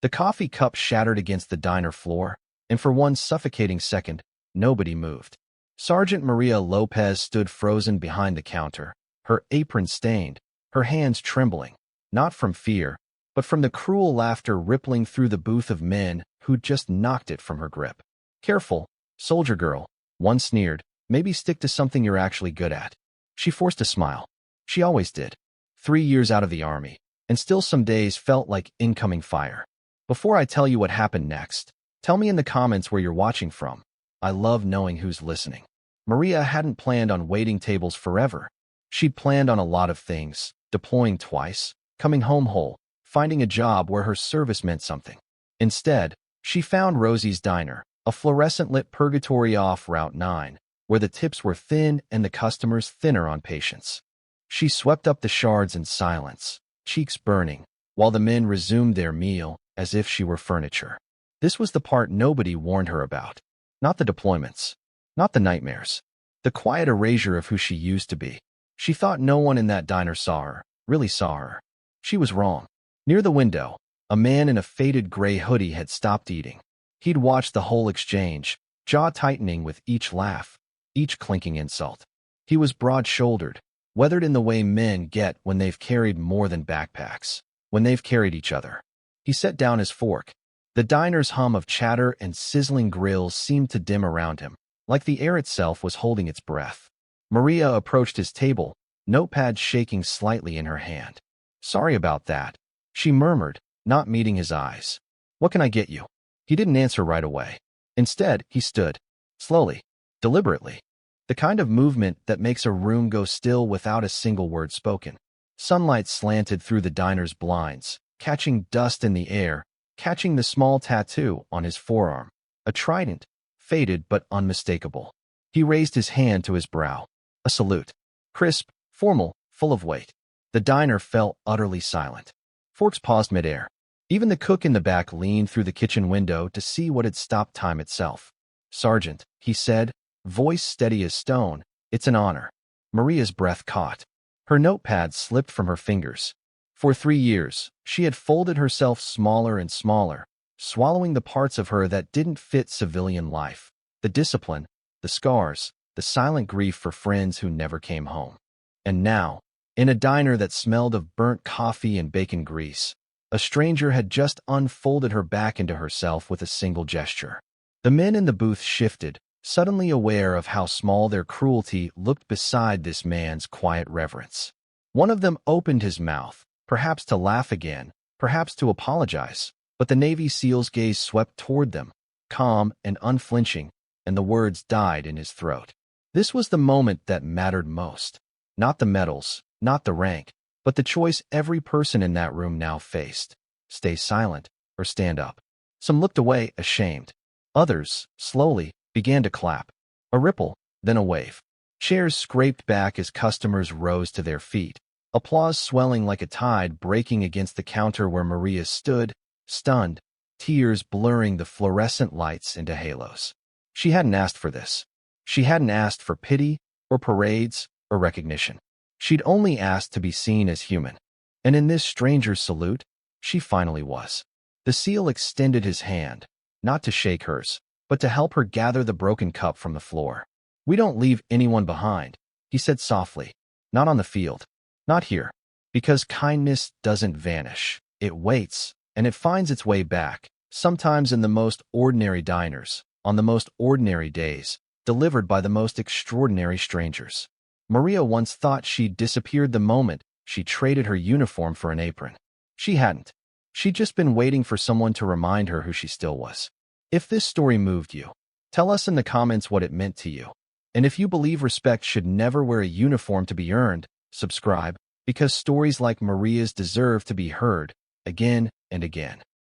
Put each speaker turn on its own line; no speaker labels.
The coffee cup shattered against the diner floor, and for one suffocating second, nobody moved. Sergeant Maria Lopez stood frozen behind the counter, her apron stained, her hands trembling, not from fear, but from the cruel laughter rippling through the booth of men who'd just knocked it from her grip. "Careful, soldier girl," one sneered. "Maybe stick to something you're actually good at." She forced a smile. She always did. 3 years out of the army, and still some days felt like incoming fire. Before I tell you what happened next, tell me in the comments where you're watching from. I love knowing who's listening. Maria hadn't planned on waiting tables forever. She'd planned on a lot of things: deploying twice, coming home whole, finding a job where her service meant something. Instead, she found Rosie's Diner, a fluorescent-lit purgatory off Route 9, where the tips were thin and the customers thinner on patience. She swept up the shards in silence, cheeks burning, while the men resumed their meal as if she were furniture. This was the part nobody warned her about. Not the deployments, not the nightmares, the quiet erasure of who she used to be. She thought no one in that diner saw her, really saw her. She was wrong. Near the window, a man in a faded gray hoodie had stopped eating. He'd watched the whole exchange, jaw tightening with each laugh, each clinking insult. He was broad-shouldered, weathered in the way men get when they've carried more than backpacks, when they've carried each other. He set down his fork. The diner's hum of chatter and sizzling grills seemed to dim around him, like the air itself was holding its breath. Maria approached his table, notepad shaking slightly in her hand. "Sorry about that," she murmured, not meeting his eyes. "What can I get you?" He didn't answer right away. Instead, he stood, slowly, deliberately, the kind of movement that makes a room go still without a single word spoken. Sunlight slanted through the diner's blinds, catching dust in the air, catching the small tattoo on his forearm, a trident, faded but unmistakable. He raised his hand to his brow, a salute, crisp, formal, full of weight. The diner fell utterly silent. Forks paused midair. Even the cook in the back leaned through the kitchen window to see what had stopped time itself. "Sergeant," he said, voice steady as stone, "it's an honor." Maria's breath caught. Her notepad slipped from her fingers. For 3 years, she had folded herself smaller and smaller, swallowing the parts of her that didn't fit civilian life. The discipline, the scars, the silent grief for friends who never came home. And now, in a diner that smelled of burnt coffee and bacon grease, a stranger had just unfolded her back into herself with a single gesture. The men in the booth shifted, suddenly aware of how small their cruelty looked beside this man's quiet reverence. One of them opened his mouth, perhaps to laugh again, perhaps to apologize, but the Navy SEAL's gaze swept toward them, calm and unflinching, and the words died in his throat. This was the moment that mattered most. Not the medals, not the rank, but the choice every person in that room now faced: stay silent or stand up. Some looked away, ashamed. Others, slowly, began to clap. A ripple, then a wave. Chairs scraped back as customers rose to their feet, applause swelling like a tide breaking against the counter where Maria stood, stunned, tears blurring the fluorescent lights into halos. She hadn't asked for this. She hadn't asked for pity, or parades, or recognition. She'd only asked to be seen as human. And in this stranger's salute, she finally was. The SEAL extended his hand, not to shake hers, but to help her gather the broken cup from the floor. "We don't leave anyone behind," he said softly. "Not on the field. Not here. Because kindness doesn't vanish. It waits, and it finds its way back, sometimes in the most ordinary diners, on the most ordinary days, delivered by the most extraordinary strangers." Maria once thought she'd disappeared the moment she traded her uniform for an apron. She hadn't. She'd just been waiting for someone to remind her who she still was. If this story moved you, tell us in the comments what it meant to you. And if you believe respect should never wear a uniform to be earned, subscribe, because stories like Maria's deserve to be heard again and again.